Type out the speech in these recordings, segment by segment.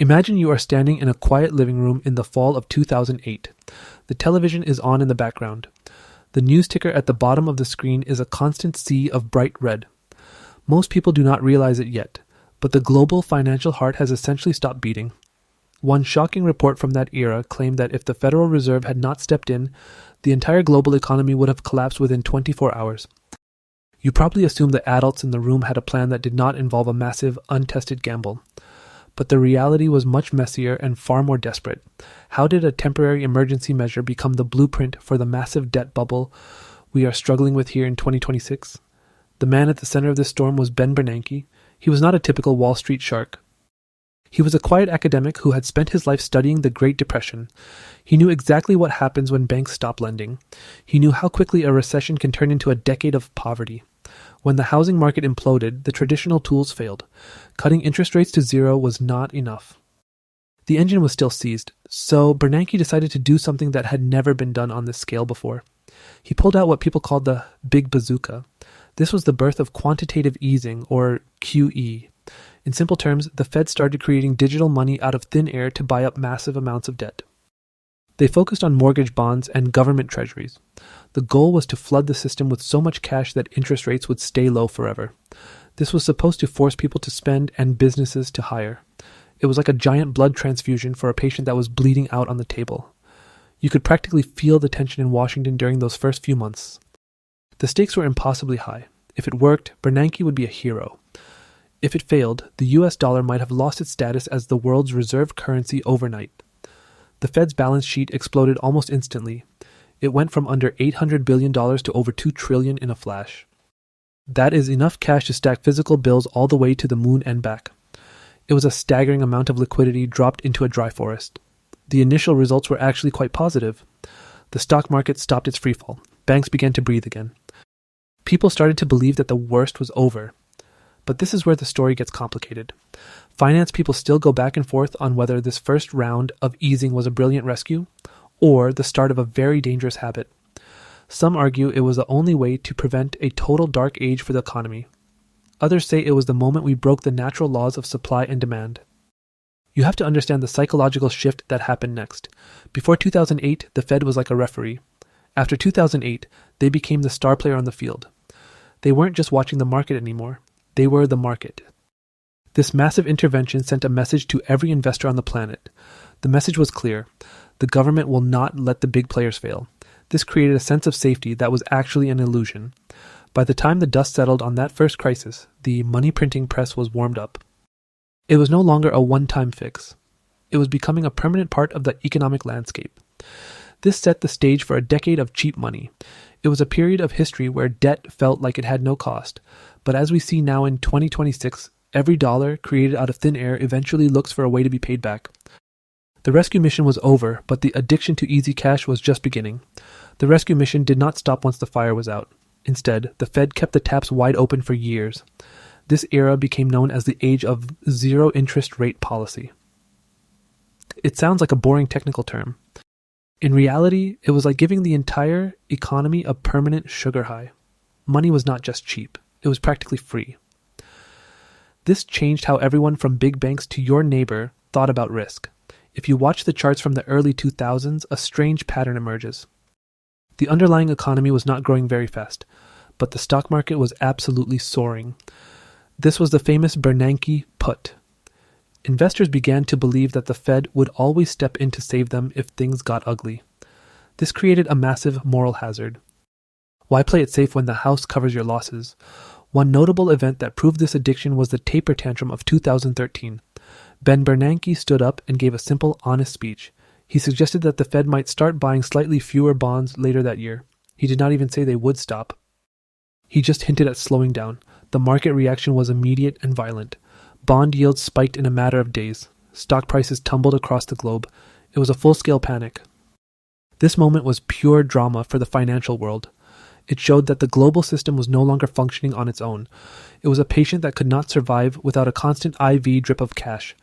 Imagine you are standing in a quiet living room in the fall of 2008. The television is on in the background. The news ticker at the bottom of the screen is a constant sea of bright red. Most people do not realize it yet, but the global financial heart has essentially stopped beating. One shocking report from that era claimed that if the Federal Reserve had not stepped in, the entire global economy would have collapsed within 24 hours. You probably assume the adults in the room had a plan that did not involve a massive, untested gamble. But the reality was much messier and far more desperate. How did a temporary emergency measure become the blueprint for the massive debt bubble we are struggling with here in 2026? The man at the center of this storm was Bernanke. He was not a typical Wall Street shark. He was a quiet academic who had spent his life studying the Great Depression. He knew exactly what happens when banks stop lending. He knew how quickly a recession can turn into a decade of poverty. When the housing market imploded, the traditional tools failed. Cutting interest rates to zero was not enough. The engine was still seized, so Bernanke decided to do something that had never been done on this scale before. He pulled out what people called the Big Bazooka. This was the birth of quantitative easing, or QE. In simple terms, the Fed started creating digital money out of thin air to buy up massive amounts of debt. They focused on mortgage bonds and government treasuries. The goal was to flood the system with so much cash that interest rates would stay low forever. This was supposed to force people to spend and businesses to hire. It was like a giant blood transfusion for a patient that was bleeding out on the table. You could practically feel the tension in Washington during those first few months. The stakes were impossibly high. If it worked, Bernanke would be a hero. If it failed, the US dollar might have lost its status as the world's reserve currency overnight. The Fed's balance sheet exploded almost instantly. It went from under $800 billion to over $2 trillion in a flash. That is enough cash to stack physical bills all the way to the moon and back. It was a staggering amount of liquidity dropped into a dry forest. The initial results were actually quite positive. The stock market stopped its freefall. Banks began to breathe again. People started to believe that the worst was over. But this is where the story gets complicated. Finance people still go back and forth on whether this first round of easing was a brilliant rescue or the start of a very dangerous habit. Some argue it was the only way to prevent a total dark age for the economy. Others say it was the moment we broke the natural laws of supply and demand. You have to understand the psychological shift that happened next. Before 2008, the Fed was like a referee. After 2008, they became the star player on the field. They weren't just watching the market anymore. They were the market. This massive intervention sent a message to every investor on the planet. The message was clear. The government will not let the big players fail. This created a sense of safety that was actually an illusion. By the time the dust settled on that first crisis, the money printing press was warmed up. It was no longer a one-time fix. It was becoming a permanent part of the economic landscape. This set the stage for a decade of cheap money. It was a period of history where debt felt like it had no cost. But as we see now in 2026, every dollar created out of thin air eventually looks for a way to be paid back. The rescue mission was over, but the addiction to easy cash was just beginning. The rescue mission did not stop once the fire was out. Instead, the Fed kept the taps wide open for years. This era became known as the age of zero interest rate policy. It sounds like a boring technical term. In reality, it was like giving the entire economy a permanent sugar high. Money was not just cheap. It was practically free. This changed how everyone from big banks to your neighbor thought about risk. If you watch the charts from the early 2000s, a strange pattern emerges. The underlying economy was not growing very fast, but the stock market was absolutely soaring. This was the famous Bernanke put. Investors began to believe that the Fed would always step in to save them if things got ugly. This created a massive moral hazard. Why play it safe when the house covers your losses? One notable event that proved this addiction was the taper tantrum of 2013. Bernanke stood up and gave a simple, honest speech. He suggested that the Fed might start buying slightly fewer bonds later that year. He did not even say they would stop. He just hinted at slowing down. The market reaction was immediate and violent. Bond yields spiked in a matter of days. Stock prices tumbled across the globe. It was a full-scale panic. This moment was pure drama for the financial world. It showed that the global system was no longer functioning on its own. It was a patient that could not survive without a constant IV drip of cash.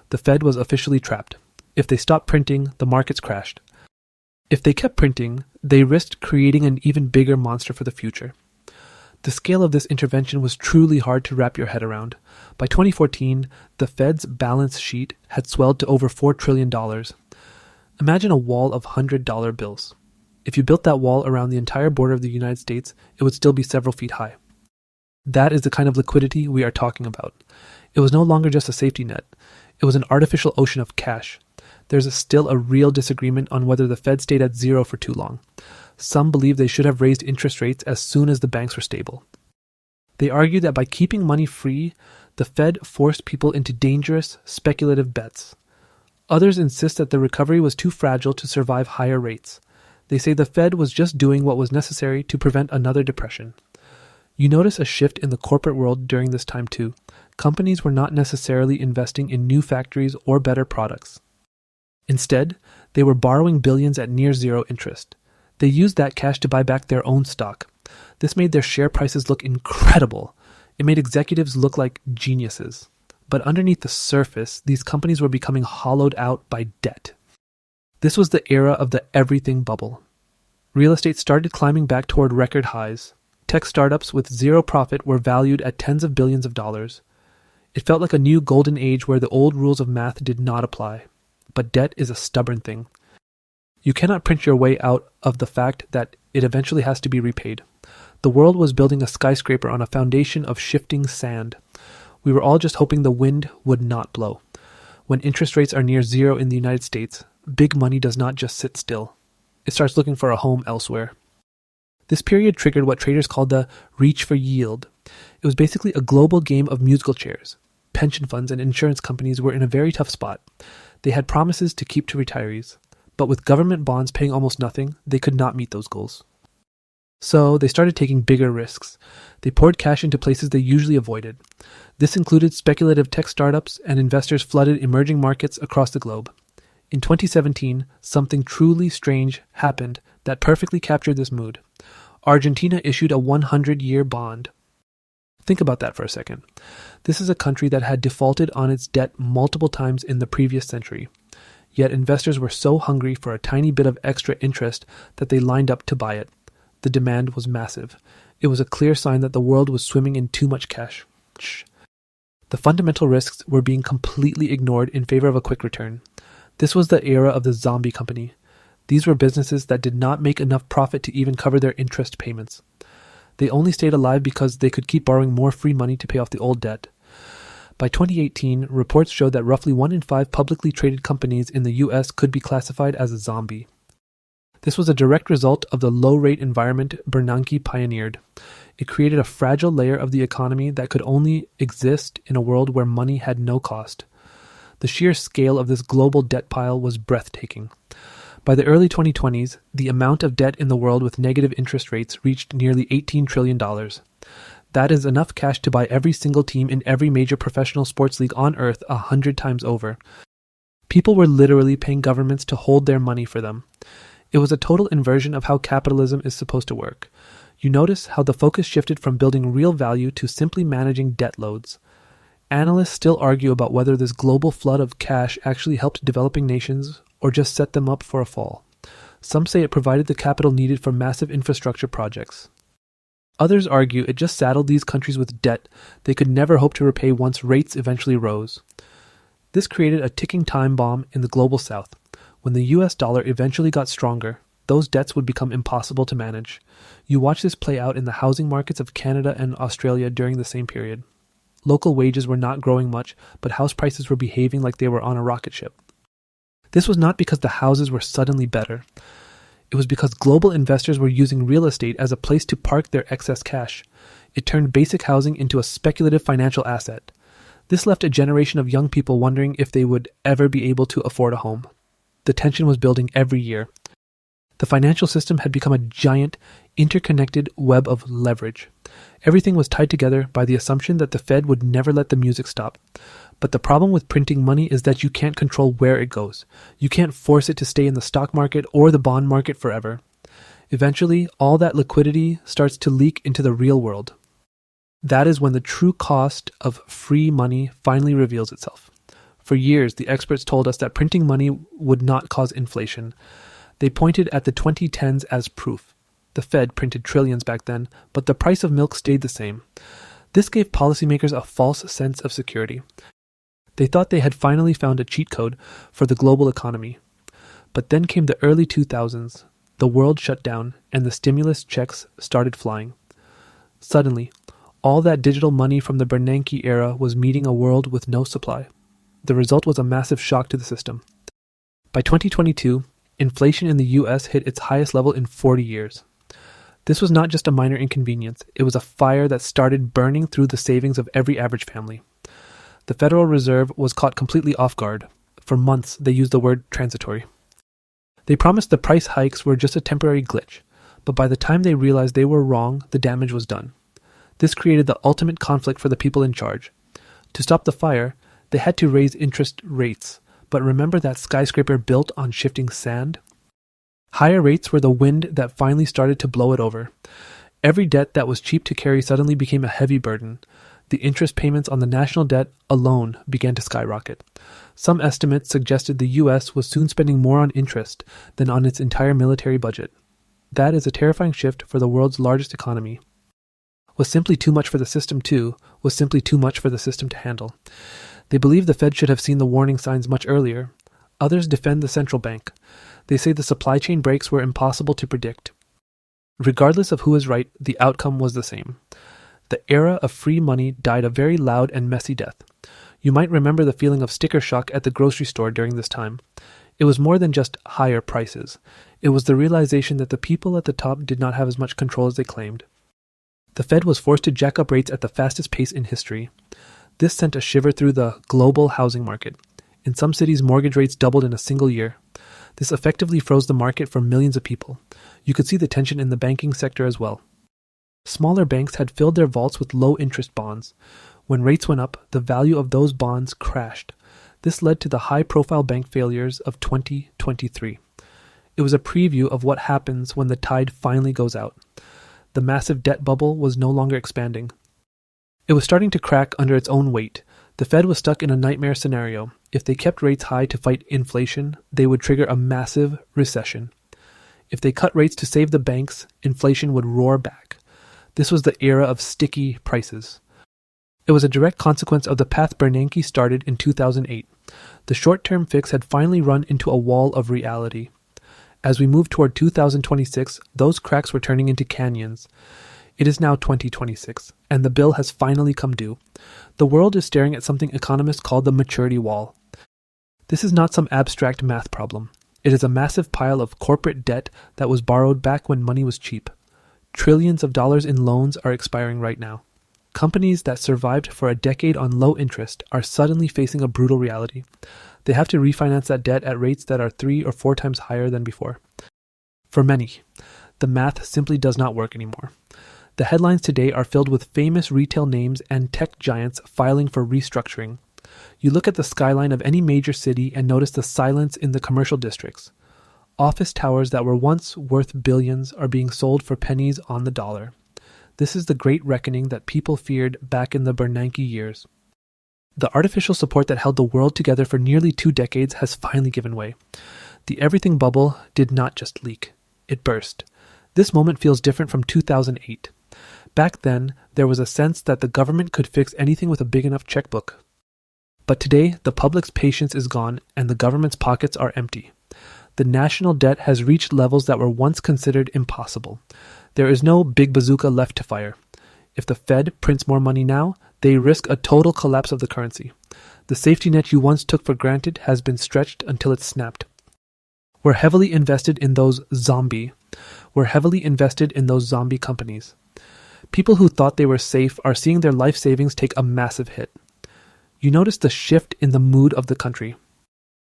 The Fed was officially trapped. If they stopped printing, the markets crashed. If they kept printing, they risked creating an even bigger monster for the future. The scale of this intervention was truly hard to wrap your head around. By 2014, the Fed's balance sheet had swelled to over $4 trillion. Imagine a wall of $100 bills. If you built that wall around the entire border of the United States, it would still be several feet high. That is the kind of liquidity we are talking about. It was no longer just a safety net. It was an artificial ocean of cash. There's still a real disagreement on whether the Fed stayed at zero for too long. Some believe they should have raised interest rates as soon as the banks were stable. They argue that by keeping money free, the Fed forced people into dangerous, speculative bets. Others insist that the recovery was too fragile to survive higher rates. They say the Fed was just doing what was necessary to prevent another depression. You notice a shift in the corporate world during this time too. Companies were not necessarily investing in new factories or better products. Instead, they were borrowing billions at near zero interest. They used that cash to buy back their own stock. This made their share prices look incredible. It made executives look like geniuses. But underneath the surface, these companies were becoming hollowed out by debt. This was the era of the everything bubble. Real estate started climbing back toward record highs. Tech startups with zero profit were valued at tens of billions of dollars. It felt like a new golden age where the old rules of math did not apply. But debt is a stubborn thing. You cannot print your way out of the fact that it eventually has to be repaid. The world was building a skyscraper on a foundation of shifting sand. We were all just hoping the wind would not blow. When interest rates are near zero in the United States, big money does not just sit still. It starts looking for a home elsewhere. This period triggered what traders called the reach for yield. It was basically a global game of musical chairs. Pension funds and insurance companies were in a very tough spot. They had promises to keep to retirees, but with government bonds paying almost nothing, they could not meet those goals. So they started taking bigger risks. They poured cash into places they usually avoided. This included speculative tech startups, and investors flooded emerging markets across the globe. In 2017, something truly strange happened that perfectly captured this mood. Argentina issued a 100-year bond. Think about that for a second. This is a country that had defaulted on its debt multiple times in the previous century. Yet investors were so hungry for a tiny bit of extra interest that they lined up to buy it. The demand was massive. It was a clear sign that the world was swimming in too much cash. The fundamental risks were being completely ignored in favor of a quick return. This was the era of the zombie company. These were businesses that did not make enough profit to even cover their interest payments. They only stayed alive because they could keep borrowing more free money to pay off the old debt. By 2018, reports showed that roughly 1 in 5 publicly traded companies in the US could be classified as a zombie. This was a direct result of the low-rate environment Bernanke pioneered. It created a fragile layer of the economy that could only exist in a world where money had no cost. The sheer scale of this global debt pile was breathtaking. By the early 2020s, the amount of debt in the world with negative interest rates reached nearly $18 trillion. That is enough cash to buy every single team in every major professional sports league on earth 100 times over. People were literally paying governments to hold their money for them. It was a total inversion of how capitalism is supposed to work. You notice how the focus shifted from building real value to simply managing debt loads. Analysts still argue about whether this global flood of cash actually helped developing nations or just set them up for a fall. Some say it provided the capital needed for massive infrastructure projects. Others argue it just saddled these countries with debt they could never hope to repay once rates eventually rose. This created a ticking time bomb in the global south. When the US dollar eventually got stronger, those debts would become impossible to manage. You watch this play out in the housing markets of Canada and Australia during the same period. Local wages were not growing much, but house prices were behaving like they were on a rocket ship. This was not because the houses were suddenly better. It was because global investors were using real estate as a place to park their excess cash. It turned basic housing into a speculative financial asset. This left a generation of young people wondering if they would ever be able to afford a home. The tension was building every year. The financial system had become a giant, interconnected web of leverage. Everything was tied together by the assumption that the Fed would never let the music stop. But the problem with printing money is that you can't control where it goes. You can't force it to stay in the stock market or the bond market forever. Eventually, all that liquidity starts to leak into the real world. That is when the true cost of free money finally reveals itself. For years, the experts told us that printing money would not cause inflation. They pointed at the 2010s as proof. The The Fed printed trillions back then, but the price of milk stayed the same. This gave policymakers a false sense of security. They thought they had finally found a cheat code for the global economy. But then came the early 2000s. The world shut down, and the stimulus checks started flying. Suddenly, all that digital money from the Bernanke era was meeting a world with no supply. The result was a massive shock to the system. By 2022, inflation in the US hit its highest level in 40 years. This was not just a minor inconvenience, it was a fire that started burning through the savings of every average family. The Federal Reserve was caught completely off guard. For months, they used the word transitory. They promised the price hikes were just a temporary glitch, but by the time they realized they were wrong, the damage was done. This created the ultimate conflict for the people in charge. To stop the fire, they had to raise interest rates, but remember that skyscraper built on shifting sand? Higher rates were the wind that finally started to blow it over. Every debt that was cheap to carry suddenly became a heavy burden. The interest payments on the national debt alone began to skyrocket. Some estimates suggested the U.S. was soon spending more on interest than on its entire military budget. That is a terrifying shift for the world's largest economy. Was simply too much for the system was simply too much for the system to handle. They believe the Fed should have seen the warning signs much earlier. Others defend the central bank. They say the supply chain breaks were impossible to predict. Regardless of who is right, the outcome was the same. The era of free money died a very loud and messy death. You might remember the feeling of sticker shock at the grocery store during this time. It was more than just higher prices. It was the realization that the people at the top did not have as much control as they claimed. The Fed was forced to jack up rates at the fastest pace in history. This sent a shiver through the global housing market. In some cities, mortgage rates doubled in a single year. This effectively froze the market for millions of people. You could see the tension in the banking sector as well. Smaller banks had filled their vaults with low-interest bonds. When rates went up, the value of those bonds crashed. This led to the high-profile bank failures of 2023. It was a preview of what happens when the tide finally goes out. The massive debt bubble was no longer expanding. It was starting to crack under its own weight. The Fed was stuck in a nightmare scenario. If they kept rates high to fight inflation, they would trigger a massive recession. If they cut rates to save the banks, inflation would roar back. This was the era of sticky prices. It was a direct consequence of the path Bernanke started in 2008. The short-term fix had finally run into a wall of reality. As we moved toward 2026, those cracks were turning into canyons. It is now 2026, and the bill has finally come due. The world is staring at something economists call the maturity wall. This is not some abstract math problem. It is a massive pile of corporate debt that was borrowed back when money was cheap. Trillions of dollars in loans are expiring right now. Companies that survived for a decade on low interest are suddenly facing a brutal reality. They have to refinance that debt at rates that are 3 or 4 times higher than before. For many, the math simply does not work anymore. The headlines today are filled with famous retail names and tech giants filing for restructuring. You look at the skyline of any major city and notice the silence in the commercial districts. Office towers that were once worth billions are being sold for pennies on the dollar. This is the great reckoning that people feared back in the Bernanke years. The artificial support that held the world together for nearly 2 decades has finally given way. The everything bubble did not just leak. It burst. This moment feels different from 2008. Back then, there was a sense that the government could fix anything with a big enough checkbook. But today, the public's patience is gone and the government's pockets are empty. The national debt has reached levels that were once considered impossible. There is no big bazooka left to fire. If the Fed prints more money now, they risk a total collapse of the currency. The safety net you once took for granted has been stretched until it snapped. We're heavily invested in those zombie companies. People who thought they were safe are seeing their life savings take a massive hit. You notice the shift in the mood of the country.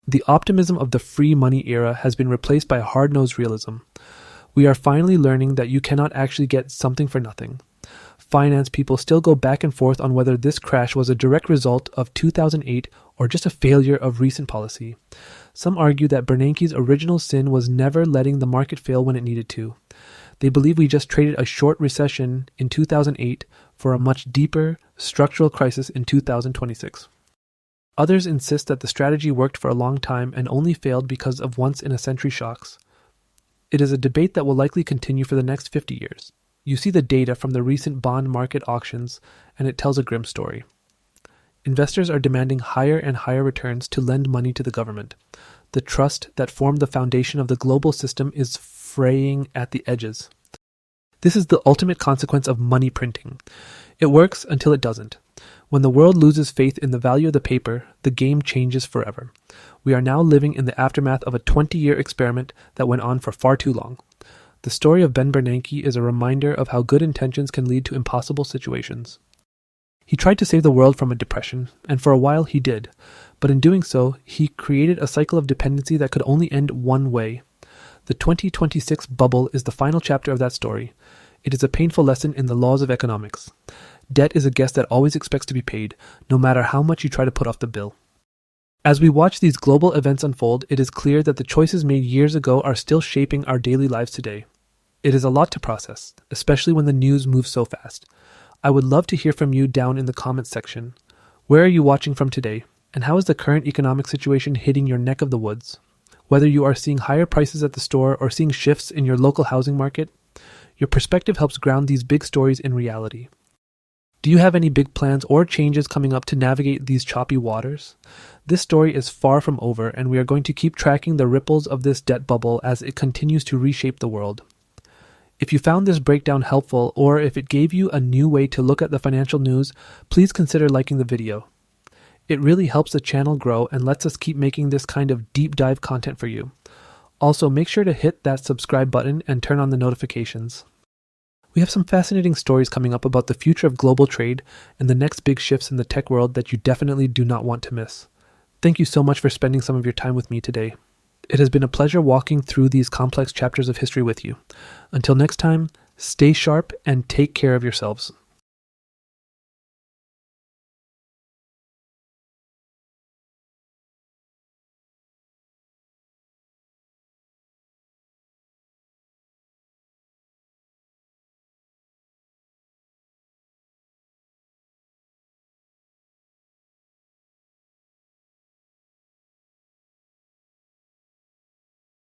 The optimism of the free money era has been replaced by a hard-nosed realism. We are finally learning that you cannot actually get something for nothing. Finance people still go back and forth on whether this crash was a direct result of 2008 or just a failure of recent policy. Some argue that Bernanke's original sin was never letting the market fail when it needed to. They believe we just traded a short recession in 2008 for a much deeper structural crisis in 2026. Others insist that the strategy worked for a long time and only failed because of once-in-a-century shocks. It is a debate that will likely continue for the next 50 years. You see the data from the recent bond market auctions, and it tells a grim story. Investors are demanding higher and higher returns to lend money to the government. The trust that formed the foundation of the global system is fraying at the edges. This is the ultimate consequence of money printing. It works until it doesn't. When the world loses faith in the value of the paper, the game changes forever. We are now living in the aftermath of a 20-year experiment that went on for far too long. The story of Bernanke is a reminder of how good intentions can lead to impossible situations. He tried to save the world from a depression, and for a while he did. But in doing so, he created a cycle of dependency that could only end one way. The 2026 bubble is the final chapter of that story. It is a painful lesson in the laws of economics. Debt is a guest that always expects to be paid, no matter how much you try to put off the bill. As we watch these global events unfold, it is clear that the choices made years ago are still shaping our daily lives today. It is a lot to process, especially when the news moves so fast. I would love to hear from you down in the comments section. Where are you watching from today? And how is the current economic situation hitting your neck of the woods? Whether you are seeing higher prices at the store or seeing shifts in your local housing market, your perspective helps ground these big stories in reality. Do you have any big plans or changes coming up to navigate these choppy waters? This story is far from over, and we are going to keep tracking the ripples of this debt bubble as it continues to reshape the world. If you found this breakdown helpful, or if it gave you a new way to look at the financial news, please consider liking the video. It really helps the channel grow and lets us keep making this kind of deep dive content for you. Also, make sure to hit that subscribe button and turn on the notifications. We have some fascinating stories coming up about the future of global trade and the next big shifts in the tech world that you definitely do not want to miss. Thank you so much for spending some of your time with me today. It has been a pleasure walking through these complex chapters of history with you. Until next time, stay sharp and take care of yourselves.